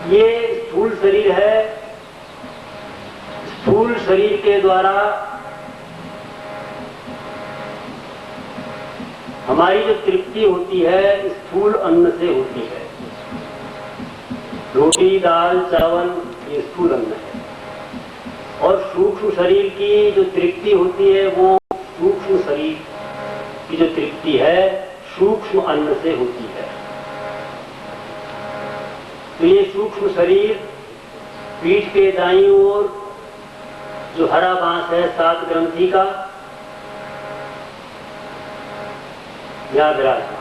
ये स्थूल शरीर है। स्थूल शरीर के द्वारा हमारी जो तृप्ति होती है स्थूल अन्न से होती है। रोटी, दाल, चावल ये स्थूल अन्न है। और सूक्ष्म शरीर की जो तृप्ति होती है वो सूक्ष्म शरीर की जो तृप्ति है सूक्ष्म अन्न से होती है। तो ये सूक्ष्म शरीर पीठ के दाईं ओर जो हरा बांस है 7 ग्रंथि का, याद रखना।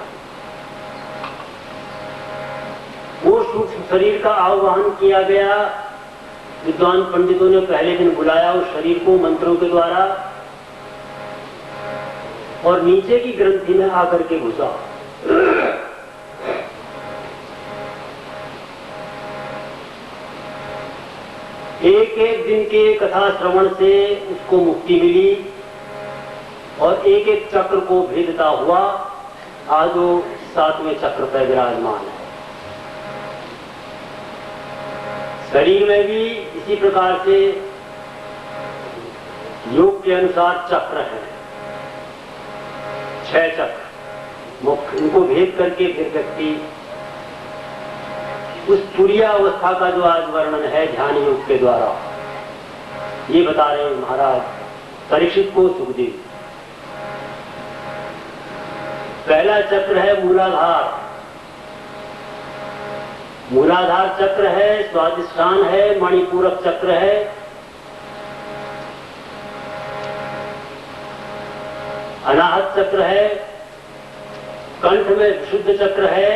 वो सूक्ष्म शरीर का आह्वान किया गया। विद्वान पंडितों ने पहले दिन बुलाया उस शरीर को मंत्रों के द्वारा और नीचे की ग्रंथि में आकर के घुसा। एक एक दिन के कथा श्रवण से उसको मुक्ति मिली और एक एक चक्र को भेदता हुआ आज वो 7वें चक्र पर विराजमान है। शरीर में भी इसी प्रकार से योग के अनुसार चक्र है, 6 चक्र मुख्य। उनको भेद करके फिर व्यक्ति उस तुरीय अवस्था का जो आज वर्णन है ध्यान योग के द्वारा ये बता रहे हैं महाराज परीक्षित को सुखदेव। पहला चक्र है मूलाधार। मूलाधार चक्र है, स्वादिष्ठान है, मणिपूरक चक्र है, अनाहत चक्र है, कंठ में विशुद्ध चक्र है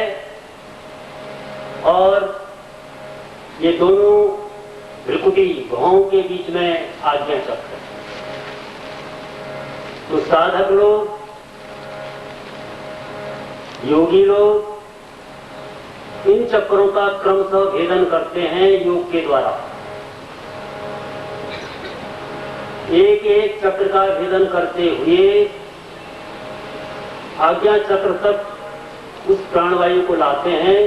और ये दोनों भ्रिकुटी भौं के बीच में आज्ञा चक्र है। तो साधक लोग, योगी लोग इन चक्रों का क्रमशः भेदन करते हैं योग के द्वारा। एक एक चक्र का भेदन करते हुए आज्ञा चक्र तक उस प्राणवायु को लाते हैं।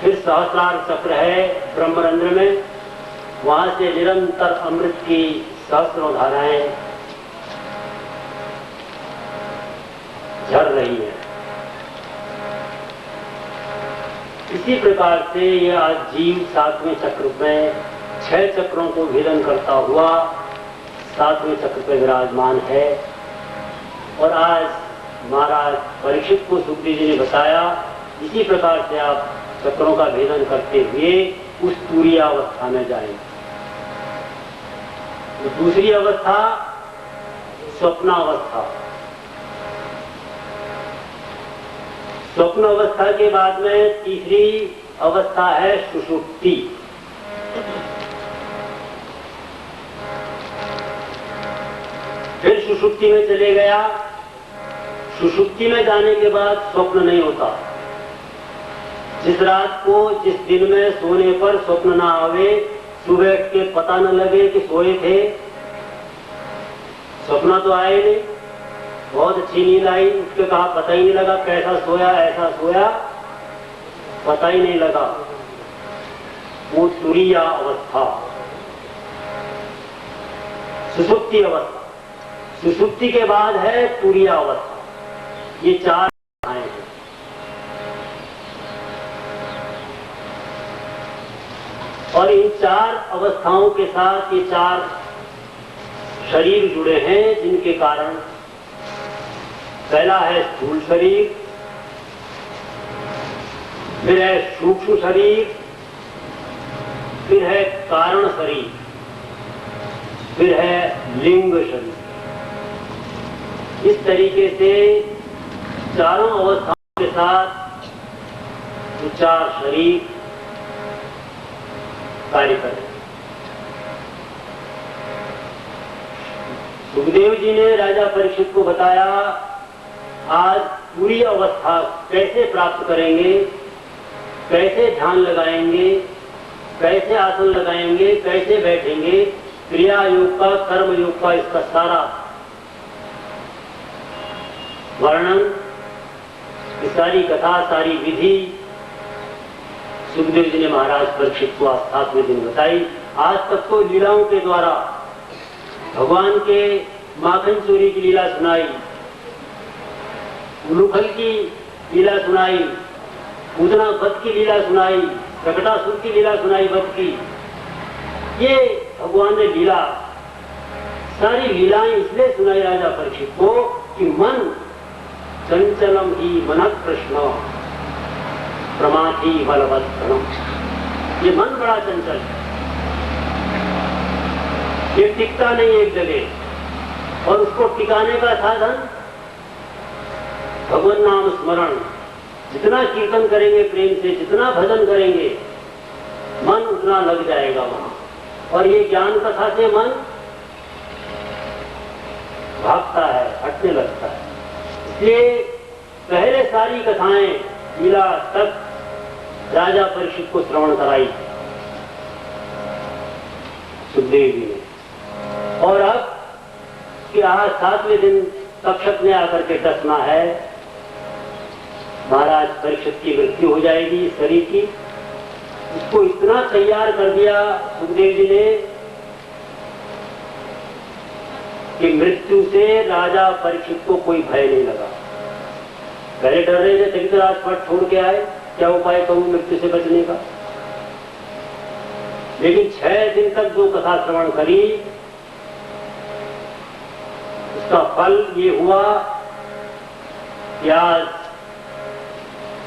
फिर सहस्रार चक्र है ब्रह्मरंध्र में, वहां से निरंतर अमृत की सहस्रों धाराएं झर रही है। इसी प्रकार से यह आज जीव 7वें चक्र में 6 चक्रों को भेदन करता हुआ 7वें चक्र पर विराजमान है। और आज महाराज परीक्षित को सुखदेव जी ने बताया इसी प्रकार से आप चक्रों का भेदन करते हुए उस तुरीय अवस्था में जाएंगे। तो दूसरी अवस्था स्वप्नावस्था। स्वप्न अवस्था के बाद में तीसरी अवस्था है सुषुप्ति। फिर सुषुप्ति में चले गया। सुषुप्ति में जाने के बाद स्वप्न नहीं होता। जिस रात को, जिस दिन में सोने पर स्वप्न ना आवे, सुबह उठ के पता न लगे कि सोए थे, स्वप्न तो आए नहीं, बहुत अच्छी नींद आई, उसके कहा पता ही नहीं लगा कैसा सोया, ऐसा सोया, पता ही नहीं लगा। वो तुरीय अवस्था, सुषुप्ति अवस्था। सुषुप्ति के बाद है तुरीय अवस्था। ये 4 अवस्थाएं हैं। और इन 4 अवस्थाओं के साथ ये 4 शरीर जुड़े हैं जिनके कारण पहला है स्थूल शरीर, फिर है सूक्ष्म शरीर, फिर है कारण शरीर, फिर है लिंग शरीर। इस तरीके से चारों अवस्थाओं के साथ ये 4 शरीर कार्य करें। सुखदेव जी ने राजा परीक्षित को बताया आज पूरी अवस्था कैसे प्राप्त करेंगे, कैसे ध्यान लगाएंगे, कैसे आसन लगाएंगे, कैसे बैठेंगे, क्रिया योग का, कर्म योग का, इसका सारा वर्णन, सारी कथा, सारी विधि सुखदेव जी ने महाराज परीक्षित को आज 7वें दिन बताई। आज तक तो लीलाओं के द्वारा भगवान के माखन चोरी की लीला सुनाई, उलूखल की लीला सुनाई, पूतना वध की लीला सुनाई, प्रकटासुर की लीला सुनाई वध की। ये भगवान ने लीला, सारी लीलाएं इसलिए सुनाई राजा परीक्षित को कि मन चंचलम ही मन कृष्ण प्रमाथी बलवत्तरम। ये मन बड़ा चंचल है, ये टिकता नहीं एक जगह, और उसको टिकाने का साधन भगवान नाम स्मरण। जितना कीर्तन करेंगे प्रेम से, जितना भजन करेंगे, मन उतना लग जाएगा वहां। और ये ज्ञान कथा से मन भागता है, हटने लगता है। इसलिए पहले सारी कथाएं लीला तक राजा परीक्षित को श्रवण कराई सुखदेव जी ने। और अब कि आज 7वें दिन तक्षक ने आकर के डसना है, महाराज परीक्षित की मृत्यु हो जाएगी शरीर की। उसको इतना तैयार कर दिया सुखदेव जी ने कि मृत्यु से राजा परीक्षित को कोई भय नहीं लगा। पहले डर रहे थे, तभी तो राजपाट छोड़ के आए, क्या उपाय करूं मृत्यु से बचने का। लेकिन 6 दिन तक जो कथा श्रवण करी, उसका फल ये हुआ कि आज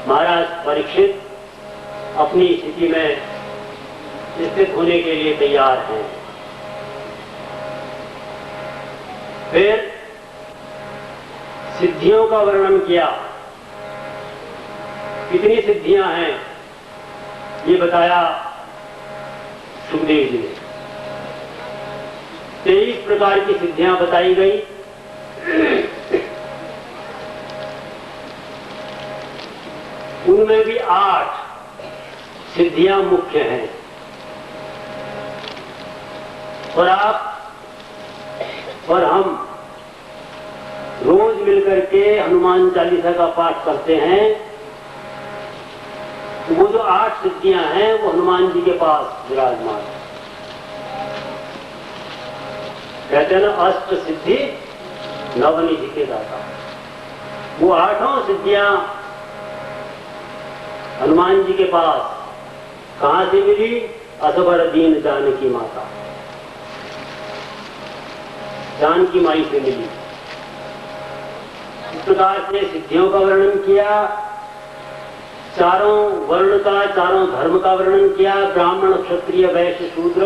महाराज परीक्षित अपनी स्थिति में स्थित होने के लिए तैयार हैं। फिर सिद्धियों का वर्णन किया, कितनी सिद्धियां हैं ये बताया सुखदेव जी ने। 23 प्रकार की सिद्धियां बताई गई। उनमें भी 8 सिद्धियां मुख्य हैं। और आप और हम रोज मिलकर के हनुमान चालीसा का पाठ करते हैं, तो वो जो 8 सिद्धियां हैं वो हनुमान जी के पास विराजमान। कहते हैं ना, अष्ट सिद्धि नवनिधि के दाता। वो 8 सिद्धियां हनुमान जी के पास कहां से मिली? असबर दीन जानकी माता, जानकी माई से मिली। इस प्रकार से सिद्धियों का वर्णन किया, चारों वर्ण का, चारों धर्म का वर्णन किया। ब्राह्मण, क्षत्रिय, वैश्य, शूद्र,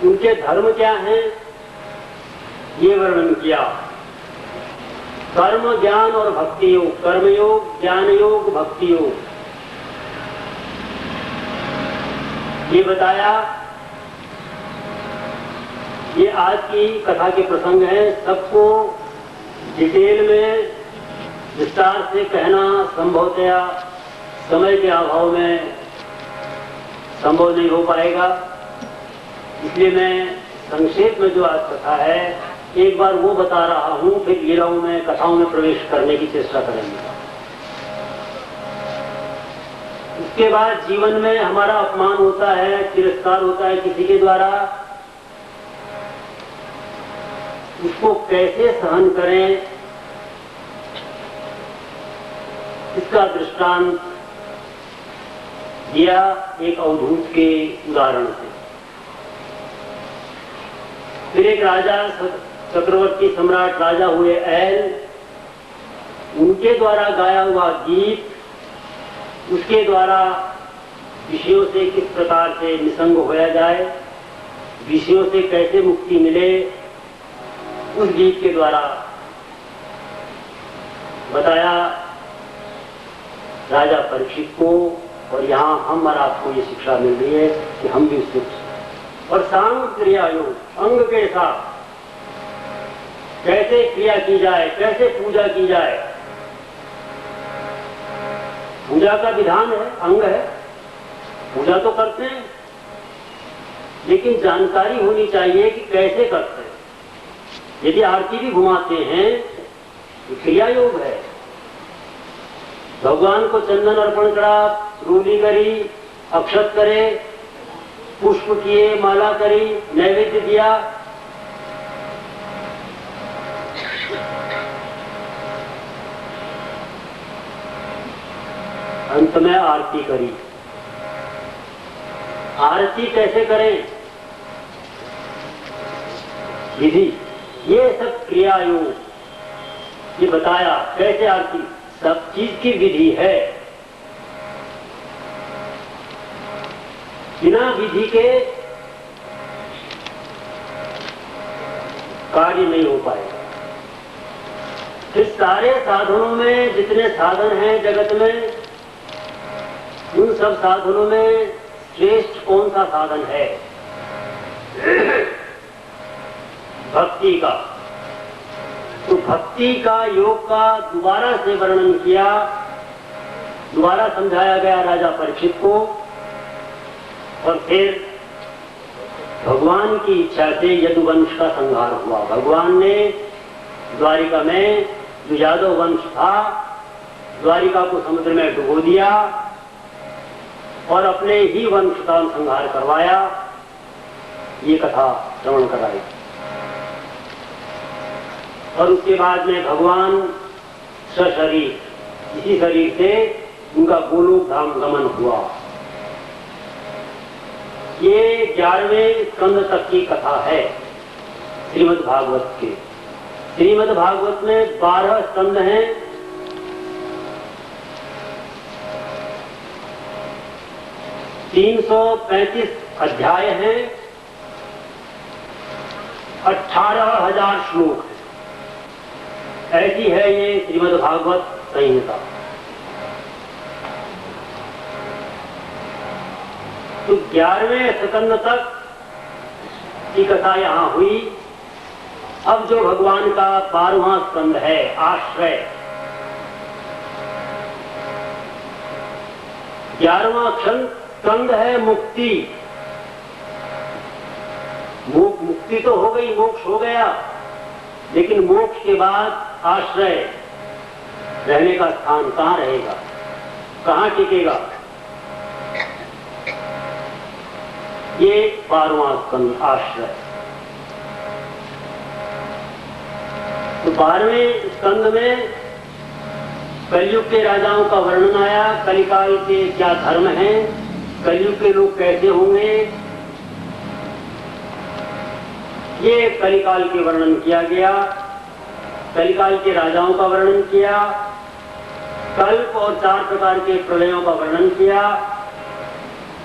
उनके धर्म क्या हैं ये वर्णन किया। कर्म, ज्ञान और भक्ति योग, कर्मयोग, ज्ञान योग, भक्ति योग, ये बताया। ये आज की कथा के प्रसंग हैं। सबको डिटेल में विस्तार से कहना संभवतया समय के अभाव में संभव नहीं हो पाएगा। इसलिए मैं संक्षेप में जो आज कथा है एक बार वो बता रहा हूं, फिर लीलाओं में, कथाओं में प्रवेश करने की चेष्टा करेंगे। उसके बाद जीवन में हमारा अपमान होता है, तिरस्कार होता है किसी के द्वारा, उसको कैसे सहन करें, इसका दृष्टांत दिया एक अवधूत के उदाहरण से। फिर एक राजा, चक्रवर्ती सम्राट राजा हुए ऐल, उनके द्वारा गाया हुआ गीत, उसके द्वारा विषयों से किस प्रकार से निसंग होया जाए, विषयों से कैसे मुक्ति मिले, उस गीत के द्वारा बताया राजा परीक्षित को। और यहाँ हम और आपको ये शिक्षा मिल रही है कि हम भी उससे। और सांग क्रिया योग, अंग के साथ कैसे क्रिया की जाए, कैसे पूजा की जाए। पूजा का विधान है, अंग है, पूजा तो करते हैं, लेकिन जानकारी होनी चाहिए कि कैसे करते हैं। यदि आरती भी घुमाते हैं तो क्रिया योग है, भगवान को चंदन अर्पण करा, रूली करी, अक्षत करे, पुष्प किए, माला करी, नैवेद्य दिया। अंत में आरती करी। आरती कैसे करें, विधि, ये सब क्रियायोग ये बताया। कैसे आरती, सब चीज की विधि है। बिना विधि के कार्य नहीं हो पाएगा। इस सारे साधनों में, जितने साधन हैं जगत में, उन सब साधनों में श्रेष्ठ कौन सा साधन है? भक्ति का। तो भक्ति का, योग का दोबारा से वर्णन किया, दोबारा समझाया गया राजा परीक्षित को। और फिर भगवान की इच्छा से यदुवंश का संहार हुआ। भगवान ने द्वारिका में जो यादव वंश था, द्वारिका को समुद्र में डुबो दिया और अपने ही वंश का संहार करवाया। ये कथा श्रवण कराई। और उसके बाद में भगवान सशरीर, इसी शरीर से उनका गोलोक धाम गमन हुआ। ये 11वें स्कंद तक की कथा है श्रीमद् भागवत के। श्रीमद् भागवत में 12 स्कंद हैं। 335 अध्याय हैं, 18,000 श्लोक हैं। ऐसी है ये श्रीमद् भागवत संहिता। तो 11वें स्कंद तक की कथा यहां हुई। अब जो भगवान का 12वां स्कंद है, आश्रय, 11वां स्कंद है मुक्ति। मुक्ति तो हो गई, मोक्ष हो गया, लेकिन मोक्ष के बाद आश्रय, रहने का स्थान कहां रहेगा, कहां टिकेगा? ये 12वां स्कंद, आश्रय। तो 12वें स्कंद में कलयुग के राजाओं का वर्णन आया। कलिकाल के क्या धर्म हैं, कलयुग के लोग कैसे होंगे, ये कलिकाल के वर्णन किया गया। कलिकाल के राजाओं का वर्णन किया, कल्प और 4 प्रकार के प्रलयों का वर्णन किया।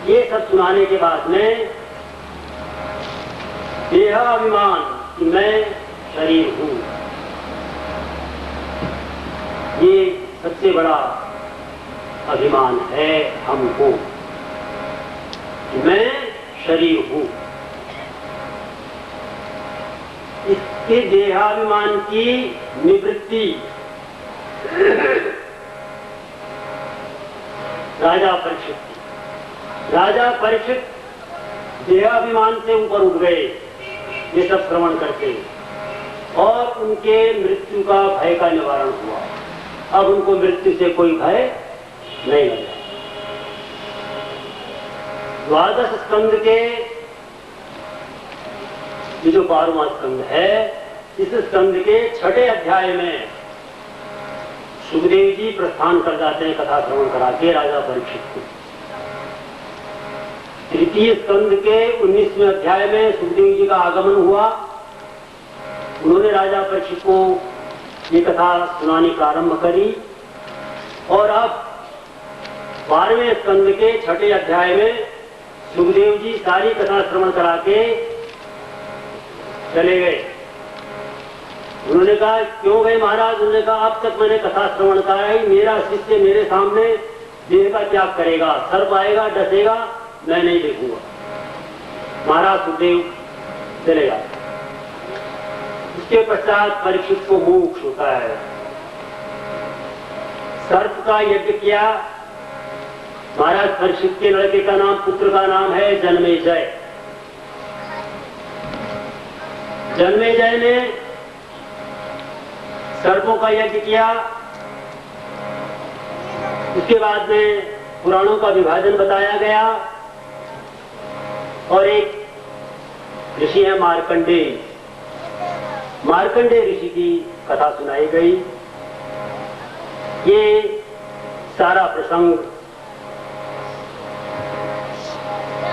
ये सब सुनाने के बाद में देहाभिमान कि मैं शरीर हूं, ये सबसे बड़ा अभिमान है हमको कि मैं शरीर हूं। इसके देहाभिमान की निवृत्ति राजा परीक्षित, राजा परीक्षित देहाभिमान से ऊपर उठ गए ये सब श्रवण करके, और उनके मृत्यु का भय का निवारण हुआ। अब उनको मृत्यु से कोई भय नहीं लगा। 12 स्कंद के ये जो 12वां स्कंद है, इस स्कंद के 6ठे अध्याय में सुखदेव जी प्रस्थान कर जाते हैं कथा श्रवण करा के राजा परीक्षित को। 3 स्कंद के 19वें अध्याय में सुखदेव जी का आगमन हुआ। उन्होंने राजा परीक्षित को ये कथा सुनानी प्रारंभ करी। और अब 12वें स्कंद के 6ठे अध्याय में सुखदेव जी सारी कथा श्रवण करा के चले गए। उन्होंने कहा क्यों गए महाराज? उन्होंने कहा अब तक मैंने कथा श्रवण कराई, मेरा शिष्य मेरे सामने देह का त्याग करेगा, सर्प आएगा, डसेगा, मैं नहीं देखूंगा। महाराज सुखदेव चले गए। इसके पश्चात परीक्षित को मोक्ष होता है। सर्प का यज्ञ किया। महाराज परीक्षित के लड़के का नाम, पुत्र का नाम है जन्मेजय। जन्मेजय ने सर्पों का यज्ञ किया। उसके बाद में पुराणों का विभाजन बताया गया और एक ऋषि है मार्कंडेय। मार्कंडेय ऋषि की कथा सुनाई गई। ये सारा प्रसंग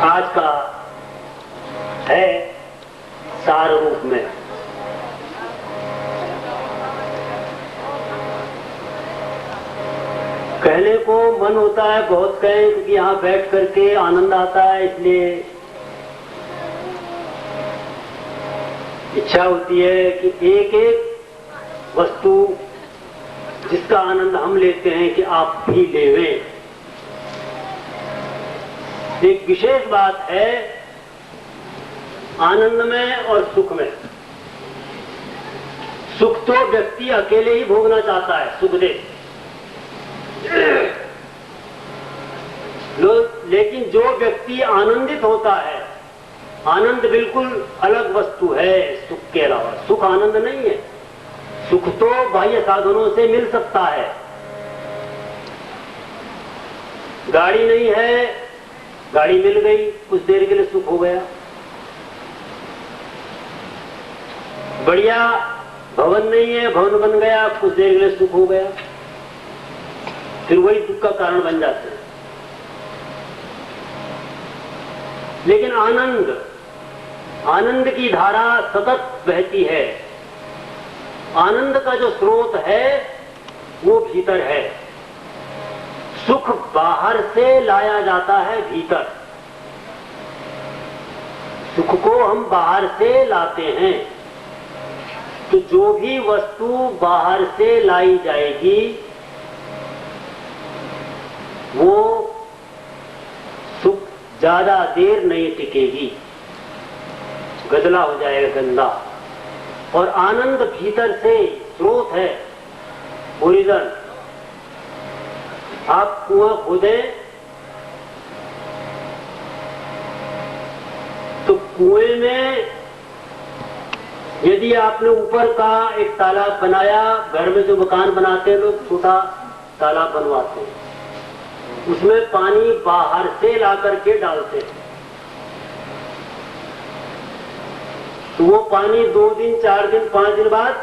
आज का है सार रूप में। कहने को मन होता है बहुत कहें, क्योंकि यहाँ बैठ करके आनंद आता है, इसलिए इच्छा होती है कि एक एक वस्तु जिसका आनंद हम लेते हैं कि आप भी लेवें। एक विशेष बात है आनंद में और सुख में। सुख तो व्यक्ति अकेले ही भोगना चाहता है, सुख दे। लेकिन जो व्यक्ति आनंदित होता है, आनंद बिल्कुल अलग वस्तु है सुख के अलावा। सुख आनंद नहीं है। सुख तो बाह्य साधनों से मिल सकता है। गाड़ी नहीं है, गाड़ी मिल गई, कुछ देर के लिए सुख हो गया। बढ़िया भवन नहीं है, भवन बन गया, कुछ देर के लिए सुख हो गया, फिर वही दुख का कारण बन जाते हैं। लेकिन आनंद, आनंद की धारा सतत बहती है। आनंद का जो स्रोत है वो भीतर है। सुख बाहर से लाया जाता है भीतर। सुख को हम बाहर से लाते हैं। तो जो भी वस्तु बाहर से लाई जाएगी वो सुख ज्यादा देर नहीं टिकेगी, गदला हो जाएगा, गंदा। और आनंद भीतर से स्रोत है, ओरिजिन। आप कुआं खोदें तो कुएं में यदि आपने ऊपर का एक तालाब बनाया, घर में जो मकान बनाते हैं लोग छोटा तालाब बनवाते हैं, उसमें पानी बाहर से ला करके डालते हैं, तो वो पानी 2 दिन 4 दिन 5 दिन बाद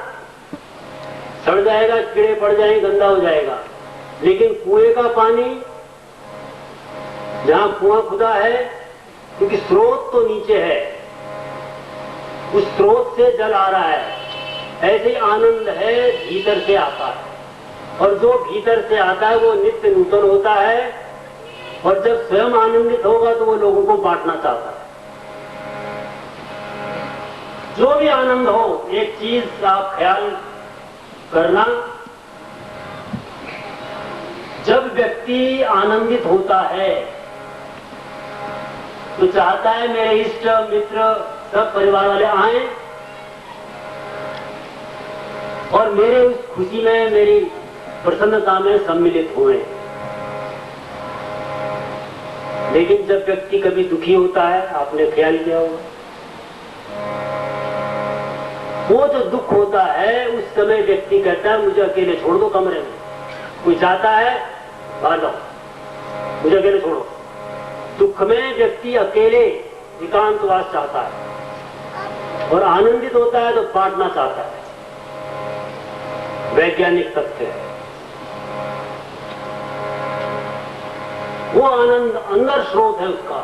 सड़ जाएगा, कीड़े पड़ जाएंगे, गंदा हो जाएगा। लेकिन कुएं का पानी, जहां कुआं खुदा है, क्योंकि स्रोत तो नीचे है, उस स्रोत से जल आ रहा है। ऐसे ही आनंद है, भीतर से आता है। और जो भीतर से आता है वो नित्य नूतन होता है। और जब स्वयं आनंदित होगा तो वो लोगों को बांटना चाहता है। जो भी आनंद हो, एक चीज आप ख्याल करना, जब व्यक्ति आनंदित होता है तो चाहता है मेरे इष्ट मित्र सब परिवार वाले आए और मेरे उस खुशी में, मेरी प्रसन्नता में सम्मिलित हुए। लेकिन जब व्यक्ति कभी दुखी होता है, आपने ख्याल किया होगा, वो जो दुख होता है उस समय व्यक्ति कहता है मुझे अकेले छोड़ दो कमरे में। कोई चाहता है बाहर जाओ, मुझे अकेले छोड़ो। दुख में व्यक्ति अकेले एकांतवास चाहता है और आनंदित होता है तो बांटना चाहता है। वैज्ञानिक तथ्य है। वो आनंद अंदर स्रोत है उसका,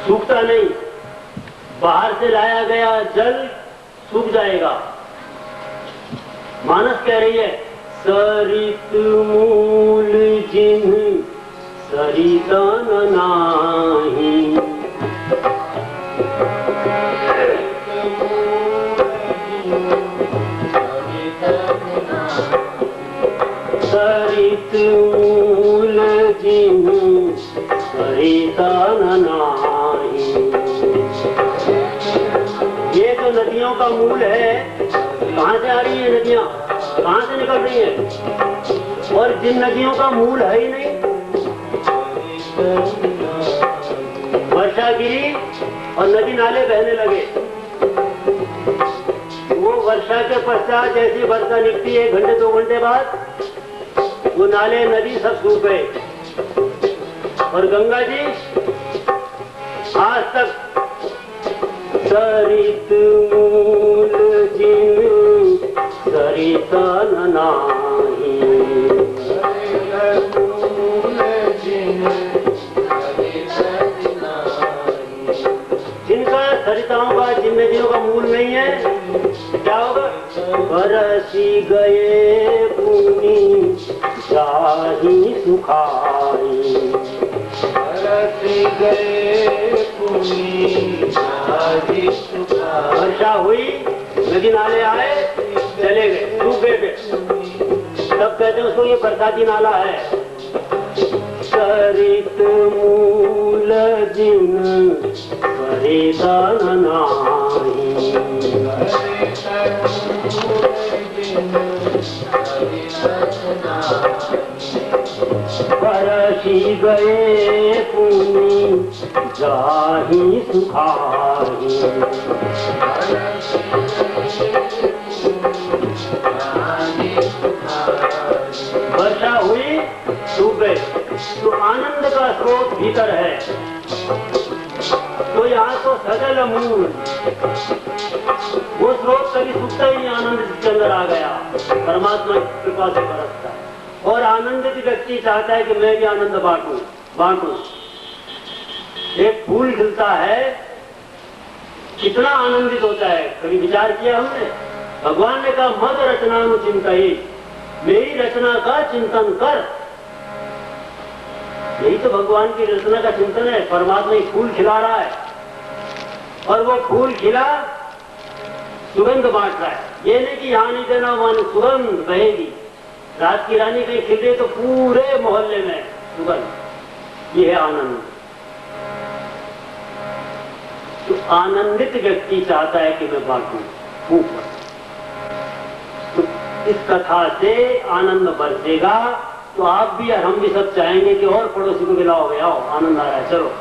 सूखता नहीं। बाहर से लाया गया जल सूख जाएगा। मानस कह रही है सरित मूल जिन्ह सरिता न नाही, सरित मूल जिन्ह सरिता न नाही। ये जो नदियों का मूल है, कहां से आ रही है नदियां, कहां से निकल रही है? और जिन नदियों का मूल है ही नहीं, वर्षा गिरी और नदी नाले बहने लगे। वो वर्षा के पश्चात जैसी वर्षा निकलती है 1 घंटे 2 घंटे बाद, वो नाले नदी सब सूख गए और गंगा जी आज तक सरित मूल जिन सरिता नाही, जिनका सरिताओं का जिन नदियों का मूल नहीं है, क्या होगा? बरसी गए पुनी जाही सुखाई, बरसी गए पुनी जाही सुखाई। वर्षा हुई, नदी नाले आए, चले गए, सूखे गए, तब कहते हैं उसको ये बरसाती नाला है। सरित मूल जिन सरिता नाही, बरसी गए पुनी जाही सुखाही, वर्षा हुई, सूख गए। तो आनंद का स्रोत भीतर है, तो यहाँ तो सजल मूल, वो स्रोत कभी सूखता ही नहीं, आनंद जिसके अंदर आ गया, परमात्मा की कृपा से बरसता है। और आनंदित व्यक्ति चाहता है कि मैं भी आनंद बांटूं। एक फूल खिलता है, कितना आनंदित होता है, कभी विचार किया हमने? भगवान ने कहा मद रचनानुचिंतये, मेरी रचना का चिंतन कर। यही तो भगवान की रचना का चिंतन है। परमात्मा एक फूल खिला रहा है और वो फूल खिला सुगंध बांट रहा है। ये नहीं कि यहाँ नहीं देना, वहां सुगंध बहेगी। रात की रानी कहीं खिल रही तो पूरे मोहल्ले में सुगंध। ये है आनंद। तो आनंदित व्यक्ति चाहता है कि मैं बांटूं, फूंक। तो इस कथा से आनंद बरसेगा, तो आप भी और हम भी सब चाहेंगे कि और पड़ोसी को बुलाओ, भाई आओ, आनंद आ रहा है, चलो।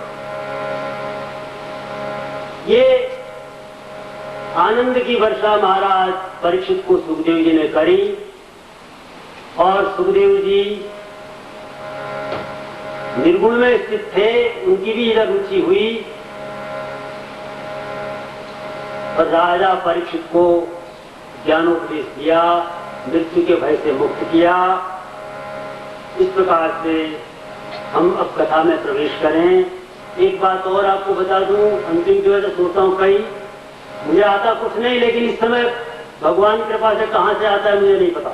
ये आनंद की वर्षा महाराज परीक्षित को सुखदेव जी ने करी और सुखदेव जी निर्गुण में स्थित थे, उनकी भी इधर रुचि हुई और राजा परीक्षित को ज्ञानोपदेश दिया, मृत्यु के भय से मुक्त किया। इस प्रकार से हम अब कथा में प्रवेश करें। एक बात और आपको बता दूं, अंतिम जो है तो सोचता हूँ कई, मुझे आता कुछ नहीं, लेकिन इस समय भगवान की कृपा से कहां से आता है मुझे नहीं पता।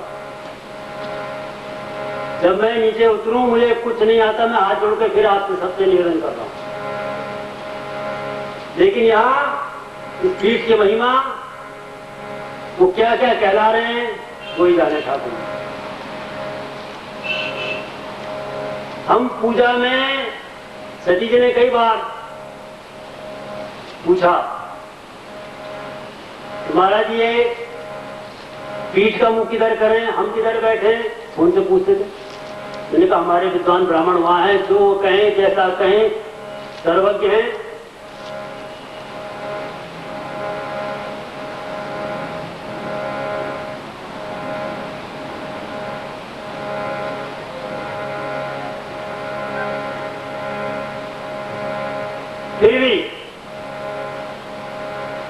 जब मैं नीचे उतरूं मुझे कुछ नहीं आता, मैं हाथ जोड़ के फिर आपसे सबसे निवेदन कर रहा हूं। लेकिन यहाँ इस पीठ की महिमा, वो क्या क्या कहला रहे हैं कोई जाने ठाकुर। हम पूजा में सती जी ने कई बार पूछा, महाराज जी ये पीठ का मुंह किधर करें, हम किधर बैठे, उनसे पूछते थे। मैंने कहा हमारे विद्वान ब्राह्मण वहां हैं, जो कहें जैसा कहें, सर्वज्ञ हैं। फिर भी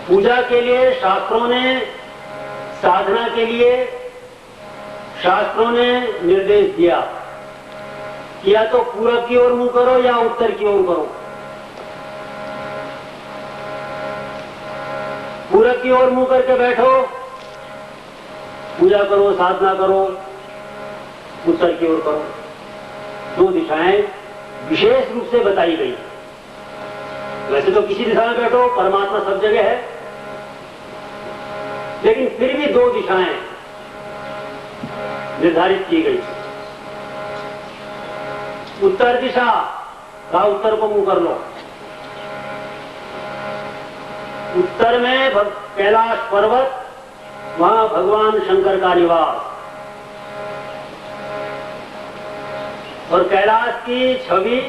पूजा के लिए शास्त्रों ने, साधना के लिए शास्त्रों ने निर्देश दिया कि या तो पूरब की ओर मुंह करो या उत्तर की ओर करो। पूरब की ओर मुंह करके बैठो, पूजा करो, साधना करो, उत्तर की ओर करो। दो दिशाएं विशेष रूप से बताई गई। वैसे तो किसी दिशा में बैठो, परमात्मा सब जगह है, लेकिन फिर भी दो दिशाएं निर्धारित की गई। उत्तर दिशा का उत्तर को मुंह कर लो। उत्तर में कैलाश पर्वत, वहां भगवान शंकर का निवास, और कैलाश की छवि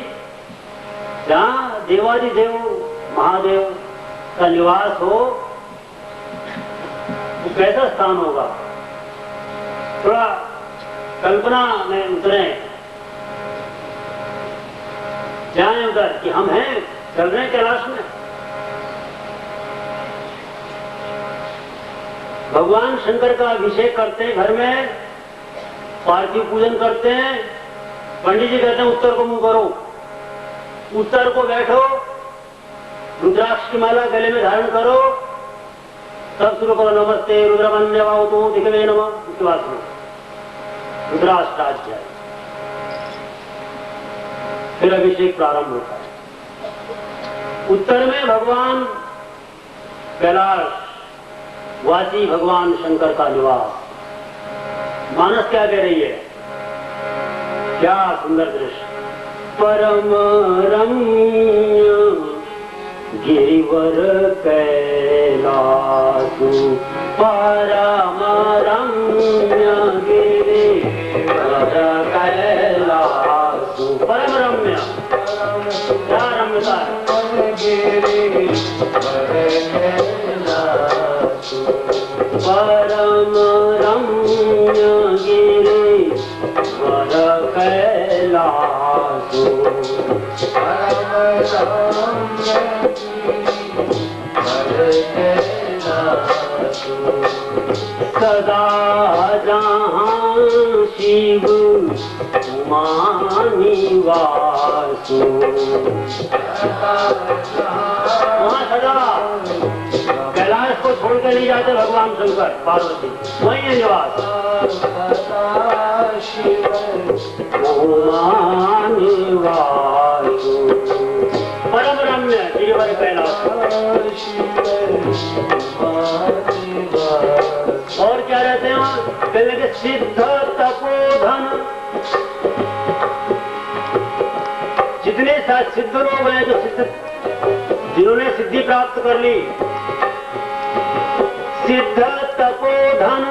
जहां देवादिदेव महादेव का निवास हो, वो कैसा स्थान होगा? थोड़ा कल्पना में उतरे, जाए उधर कि हम हैं, चल रहे हैं कैलाश में। भगवान शंकर का अभिषेक करते हैं घर में, पार्थिव पूजन करते हैं। पंडित जी कहते हैं उत्तर को मुंह करो, उत्तर को बैठो, रुद्राक्ष की माला गले में धारण करो, तब शुरू करो नमस्ते रुद्रमन्यवावतु दिग्वे नमः। उसके बाद शुरू रुद्राष्टाध्याय, फिर अभिषेक प्रारंभ होता है। उत्तर में भगवान कैलाश वासी भगवान शंकर का निवास। मानस क्या कह रही है, क्या सुंदर दृश्य। परम रम्य गिरिवर कैलासु, परम रम्य गिरिवर कैलासु। परम रम्य, क्या रम्यता है। परम रम्य गिरिवर कैलासु, सदा जहाँ शिव उमा निवासु। वहाँ सदा कैलाश को छोड़ कर नहीं जाते भगवान शंकर पार्वती, वही है निवास। उमा निवासु परम रम्य गिरिवर कैलाश। और क्या रहते हैं वहाँ, कहते हैं सिद्ध तपोधन। जितने सिद्ध लोग हैं, जो सिद्ध, जिन्होंने सिद्धि प्राप्त कर ली, सिद्ध तपोधन,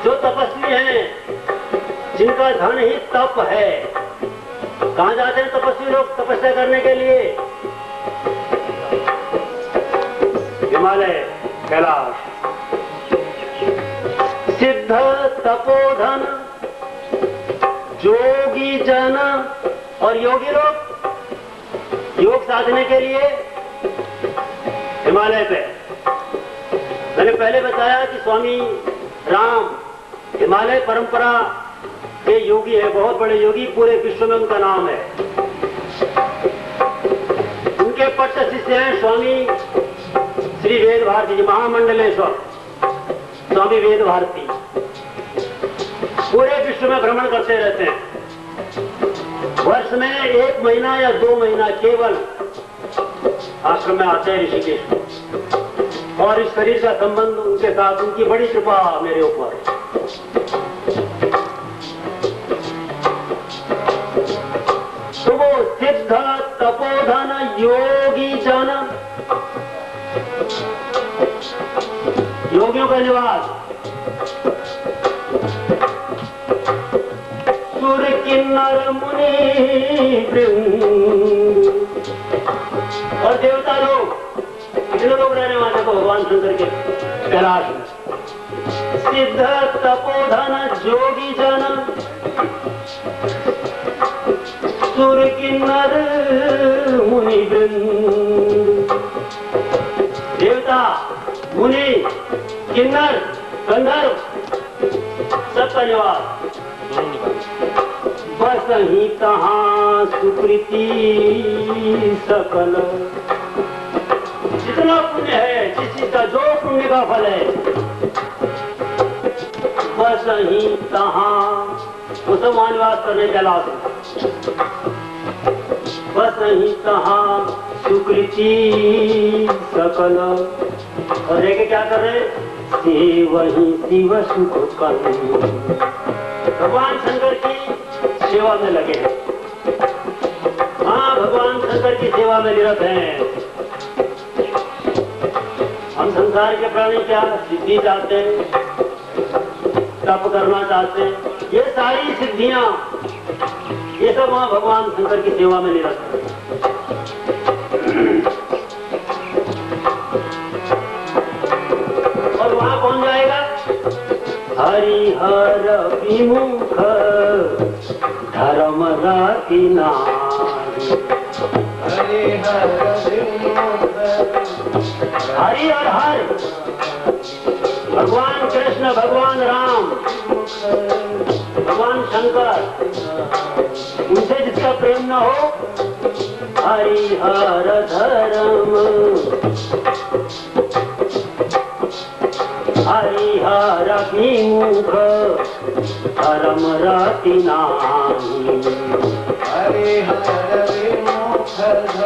जो तपस्वी हैं, जिनका धन ही तप है। कहाँ जाते हैं तपस्वी लोग तपस्या करने के लिए, हिमालय कैलाश। सिद्ध तपोधन योगी जन, और योगी लोग योग साधने के लिए हिमालय पे। मैंने पहले बताया कि स्वामी राम हिमालय परंपरा के योगी है, बहुत बड़े योगी, पूरे विश्व में उनका नाम है। उनके पट्ट शिष्य हैं स्वामी श्री वेद भारती जी, महामंडलेश्वर स्वामी वेद भारती। पूरे विश्व में भ्रमण करते रहते हैं। वर्ष में 1 महीना या 2 महीना केवल आश्रम में आते हैं ऋषिकेश में, और इस शरीर का संबंध उनके साथ, उनकी बड़ी कृपा मेरे ऊपर। तो वो सिद्ध तपोधन योगी जन, योगियों का निवास। सुर किन्नर मुनि वृंद, और देवता लोग, कितने लोग रहने वाले को भगवान शंकर के कैलाश में। सिद्ध तपोधन योगी जन, सुर किन्नर मुनि वृंद। देवता, मुनि, किन्नर, गंधर्व, सबका निवास। बस ही तहाँ सुकृति सकल, जितना पुण्य है, जिस चीज का जो पुण्य का फल है, बस ही तहाँ वो सब वहाँ निवास करने का लाभ। बस ही तहाँ सुकृति सकल, और देखे क्या कर रहे, वही शिव सुख कर। भगवान शंकर की सेवा में लगे हैं। हाँ, भगवान शंकर की सेवा में निरत हैं। हम संसार के प्राणी क्या सिद्धि चाहते हैं, तप करना चाहते हैं, ये सारी सिद्धियां, ये सब वहाँ भगवान शंकर की सेवा में निरत है। और वहाँ कौन जाएगा? हरिहर विमुख धर्म राति नारी। हरि और हर भगवान कृष्ण, भगवान राम, भगवान शंकर, उनसे जिसका प्रेम न हो, हरिहर धर्म, हरिहर विमुख धर्म राति नाहि। हरिहर विमुख धर्म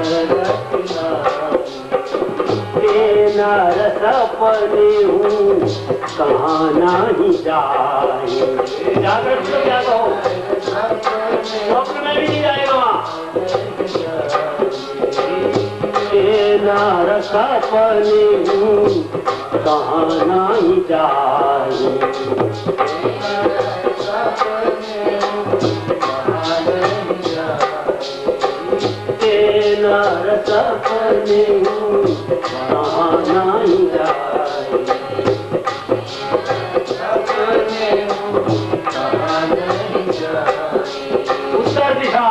राति नाहि। नर सपने हूँ कहाँ नहीं जाए। जागृत तो क्या कहो, स्वप्न में भी नहीं जाएगा वहाँ। नर सपने हूँ कहाँ नहीं जाए। नर सपने हूँ कहाँ नहीं जाए। उत्तर दिशा,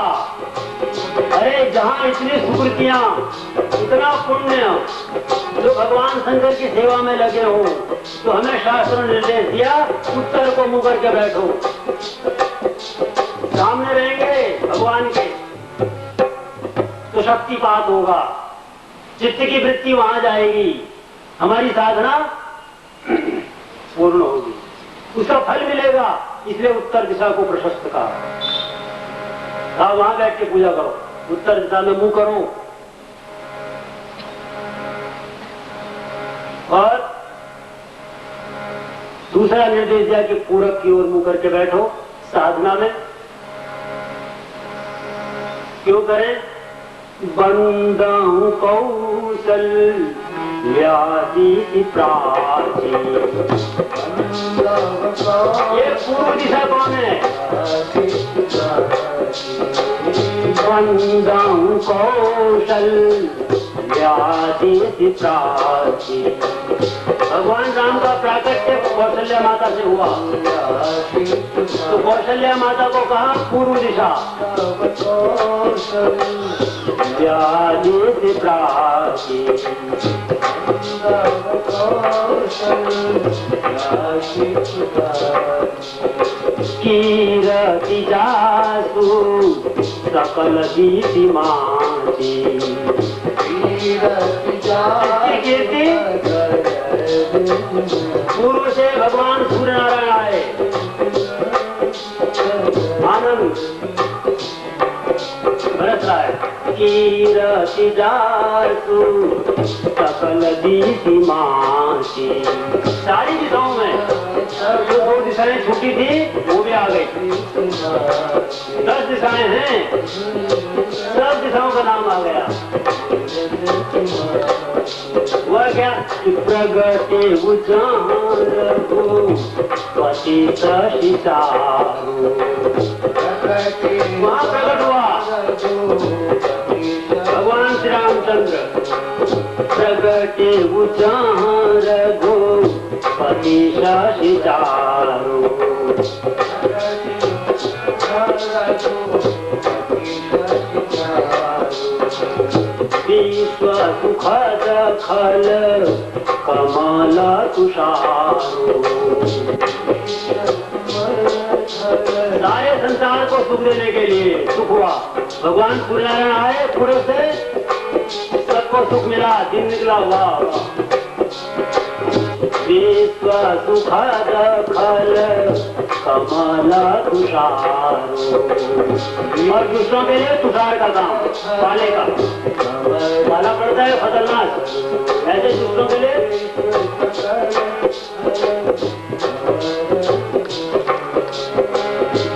अरे जहाँ इतनी सुकृतियाँ, इतना पुण्य, जो भगवान शंकर की सेवा में लगे हो, तो हमें शास्त्रों ने निर्देश दिया उत्तर को मुंह करके बैठो। सामने रहेंगे भगवान के तो शक्तिपात होगा, चित्त की वृत्ति वहां जाएगी, हमारी साधना पूर्ण होगी, उसका फल मिलेगा। इसलिए उत्तर दिशा को प्रशस्त कहा। आप वहां बैठ के पूजा करो, उत्तर दिशा में मुंह करो। और दूसरा निर्देश दिया कि पूरब की ओर मुंह करके बैठो साधना में। क्यों करें? बंदं कौसल्यादि प्राची। ये पूर्व दिशा कौन है? बंदं कौसल्यादि प्राची। भगवान राम का प्राकट्य कौशल्या माता से हुआ, तो कौशल्या माता को कहा पूर्व दिशा। कीरति जासु सकल दीतिमाची। कीर्ति पूर्व से भगवान सूर्य नारायण आए, आनंद बरस रहा है। कीरति जासु सकल दीतिमाची। सारी दिशाओं में जो दो दिशाएं छूटी थी वो भी आ गई। 10 दिशाएं हैं, सब दिशाओं का नाम आ गया। वह क्या? प्रगटे रघुपति सीतारू। वहाँ प्रकट हुआ भगवान श्री रामचंद्र। प्रगटे रघुपति सीतारू। विश्व सुखद खल कमल तुषारो। सारे संसार को सुख देने के लिए सुख हुआ। भगवान सूर्यनारायण आए, पूर्व से सबको सुख मिला, दिन निकला हुआ। विश्व सुखद खल कमल तुषारो। और दूसरों के लिए तुषार का काम, पाले का पाला पड़ता है, फसलनाश। ऐसे दूसरों के लिए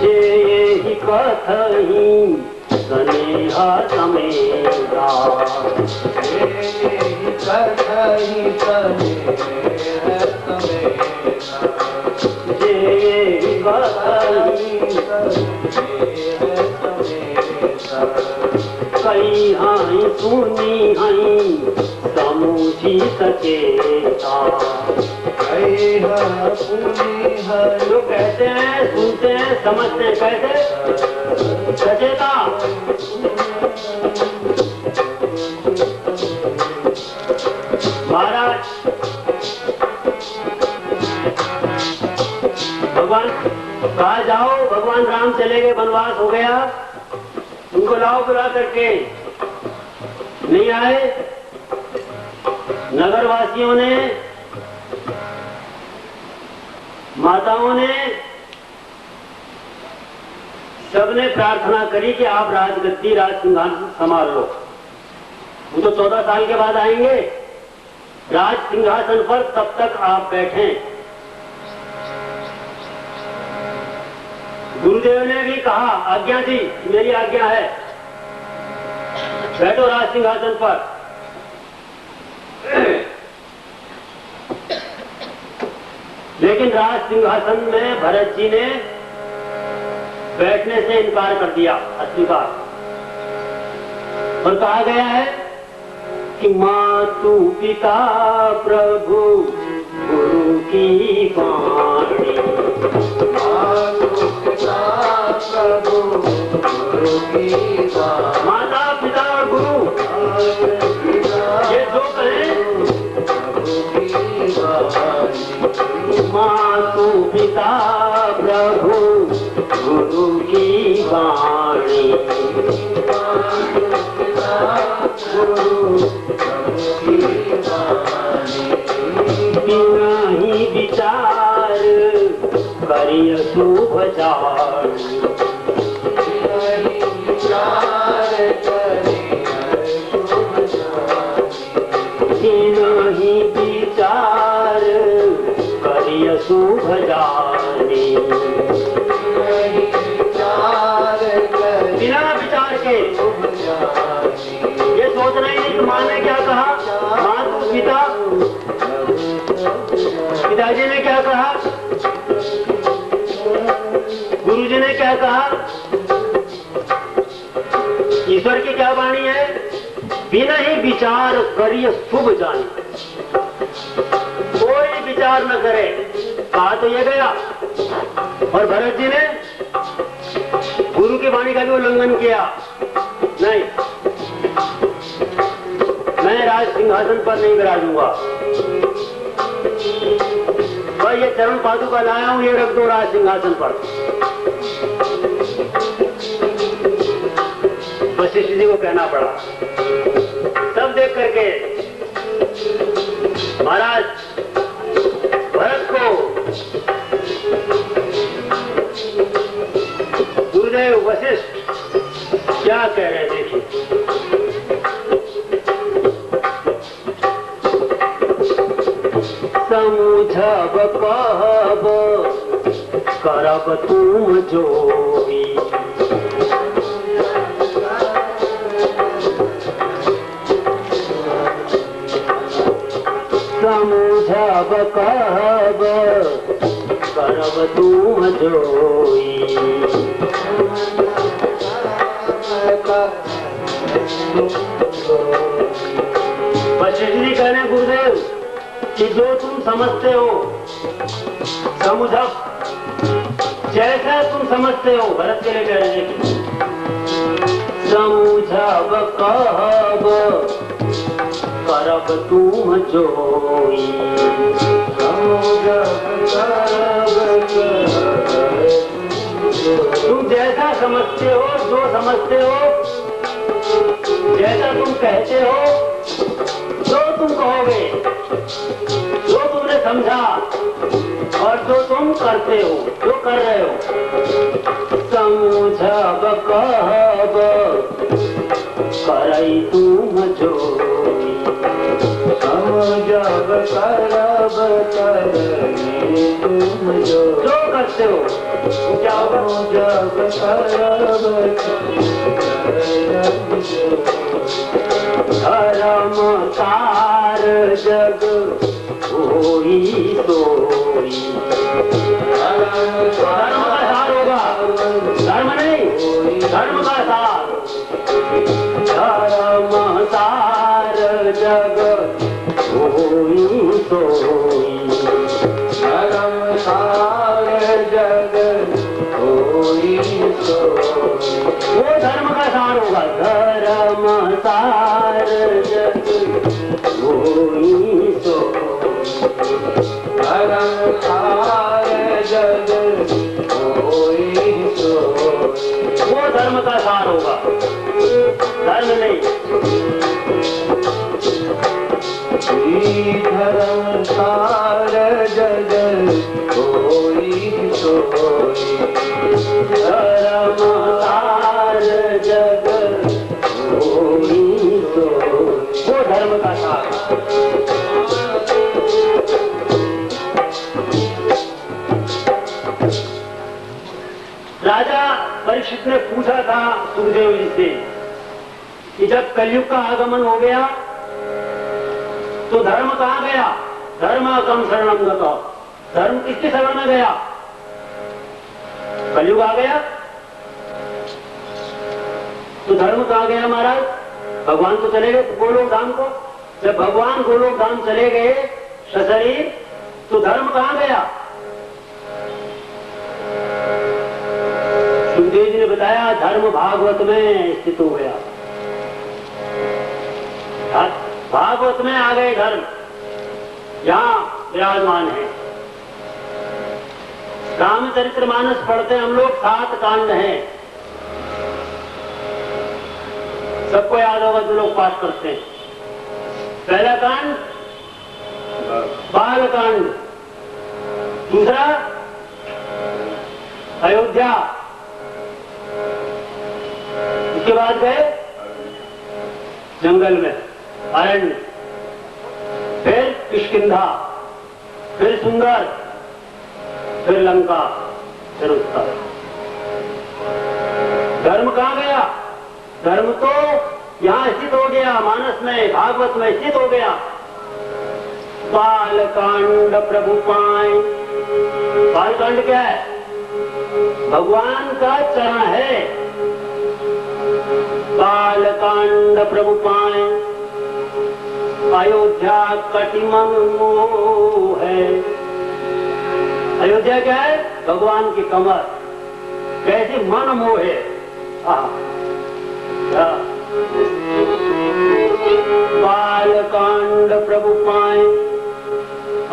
ये कथही स्नेहा समेता। कई हाई सुनी हाई समूची सचेता। जो कहते हैं, सुनते हैं, समझते हैं, कैसे? सचेता। महाराज भगवान कहा जाओ, भगवान राम चले गए, वनवास हो गया, उनको लाओ बुला करके। नहीं आए। नगरवासियों ने, माताओं ने, सबने प्रार्थना करी कि आप राजगद्दी, राज सिंहासन संभाल लो। वो तो 14 साल के बाद आएंगे राज सिंहासन पर, तब तक आप बैठें। गुरुदेव ने भी कहा, आज्ञा दी, मेरी आज्ञा है, बैठो राज सिंहासन पर। लेकिन राज सिंहासन में भरत जी ने बैठने से इनकार कर दिया, अस्वीकार। और कहा गया है कि मातु पिता प्रभु गुरु की वाणी, मातु पिता प्रभु गुरु की वाणी। माता पिता और गुरु ये दो कहें, मातु पिता प्रभु गुरु की वाणी, बिना ही विचार करिय शुभ जानी, बिना ही विचार करिय शुभ जानी। बिना विचार के ये सोचना ही नहीं कि माँ ने क्या कहा, माँ पिता, पिताजी ने क्या कहा, गुरुजी ने क्या कहा, ईश्वर की क्या वाणी है। बिना ही विचार करिए शुभ जानी, कोई विचार न करे। कहा तो ये गया। और भरत जी ने गुरु की वाणी का भी उल्लंघन किया। नहीं, मैं राज सिंहासन पर नहीं विराजूंगा, भाई ये चरण पादुका लाया हूं, ये रख दो राज सिंहासन पर। वशिष्ठ जी को कहना पड़ा। सब देख करके महाराज भरत को गुरुदेव वशिष्ठ क्या कह रहे, देखिए। समुझब कहब करब तुम जोई, समुझब कहब करब तुम जोई। वशिष्ठ जी कह रहे गुरुदेव कि जो तुम समझते हो, समुझब, जैसा तुम समझते हो, भरत के लिए कह रहे हैं समुझब कहब करब तुम जोई। तुम जैसा समझते हो, जो समझते हो, जैसा तुम कहते हो, जो तुम कहोगे, जो तुमने समझा और जो तुम करते हो, जो कर रहे हो। समुझब कहब करई तुम जोई, समुझब करब करई तुम जोई। जो करते हो क्या होगा? जब करब धर्म कार जग होई सोई। धर्म का सार होगा, धर्म नहीं, धर्म का सार। धर्म सार जग होई सोई। सार जग होई सो धर्म सार जग होई सो। वो धर्म का सार होगा, धर्म नहीं। धर्म सार जग होई सो। धर्म सार जग होई सो। वो धर्म का सार। राजा परीक्षित ने पूछा था सुखदेव जी से कि जब कलयुग का आगमन हो गया तो धर्म कहां गया? धर्म कम शरणम गतो। धर्म किसके शरण में गया? कलयुग आ गया तो धर्म कहां गया महाराज? भगवान तो चले गए गोलोक धाम को। जब भगवान गोलोक धाम चले गए सशरीर तो धर्म कहां गया? सुखदेव जी ने बताया धर्म भागवत में स्थित हो गया। भागवत में आ गए धर्म, यहां विराजमान है। रामचरितमानस पढ़ते हम लोग, 7 कांड हैं, सबको याद होगा जो लोग पाठ करते हैं। पहला कांड बाल कांड, दूसरा अयोध्या, उसके बाद गए जंगल में अरण्य, फिर किष्किंधा, फिर सुंदर, फिर लंका, फिर उत्तर। धर्म कहां गया? धर्म तो यहां स्थित हो गया, मानस में, भागवत में स्थित हो गया। बालकांड प्रभु पाए। बालकांड क्या है? भगवान का चरण है। बालकांड प्रभु पाए अयोध्या कटिमन मोह है। अयोध्या क्या है? भगवान की कमर, कैसी मन मोह है। बालकांड प्रभु पाए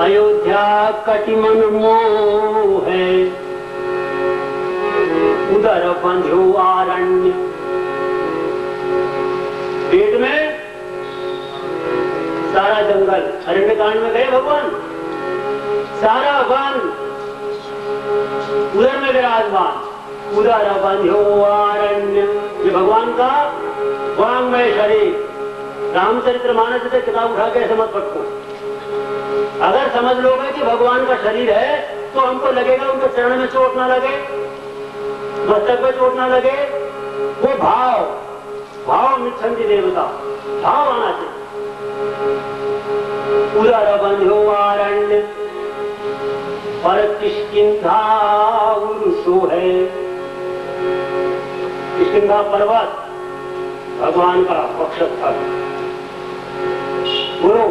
अयोध्या कटिमन मोह है। उधर बंध्यो आरण्य, पेट में सारा जंगल। अरण्य कांड में गए भगवान, सारा वन उधर में विराजमान। उधर बंध्यो आरण्य, ये भगवान का वांगमय शरीर। रामचरितमानस से किताब उठा के ऐसे मत पढ़ो। अगर समझ लोगे कि भगवान का शरीर है तो हमको लगेगा उनके चरण में चोट ना लगे, मस्तक में चोट ना लगे। वो भाव मिच्छन्ति देवता, भाव आना चाहिए। उदर बंध्यो आरण्य और किष्किंधा उर्सो है। किष्किंधा पर्वत भगवान का वक्षस्थल, गुरु।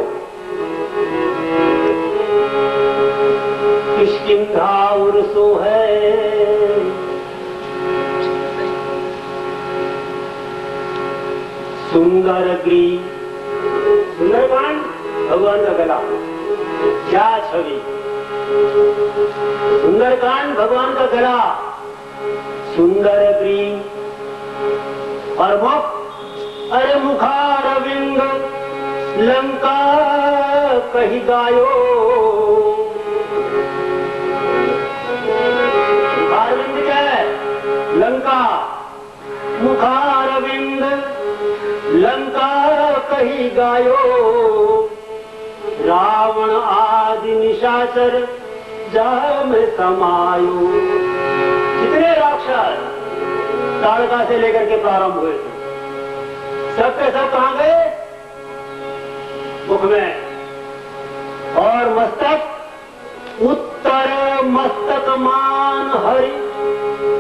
किष्किंधा उर्सो है। सुंदरगिरी, सुंदरकांड भगवान का गला, क्या छवि। सुंदरकांड भगवान का गला, सुंदरगिरी और मुख। अरे मुखारविंद लंका कही गायो। मुखारविंद क्या है? लंका। मुखारविंद लंका कही गायो। रावण आदि निशाचर जा में समायो। जितने राक्षस ताड़का से लेकर के प्रारंभ हुए थे, सब के सब कहां गए? मुख में। और मस्तक, उत्तर मस्तक मान हरि।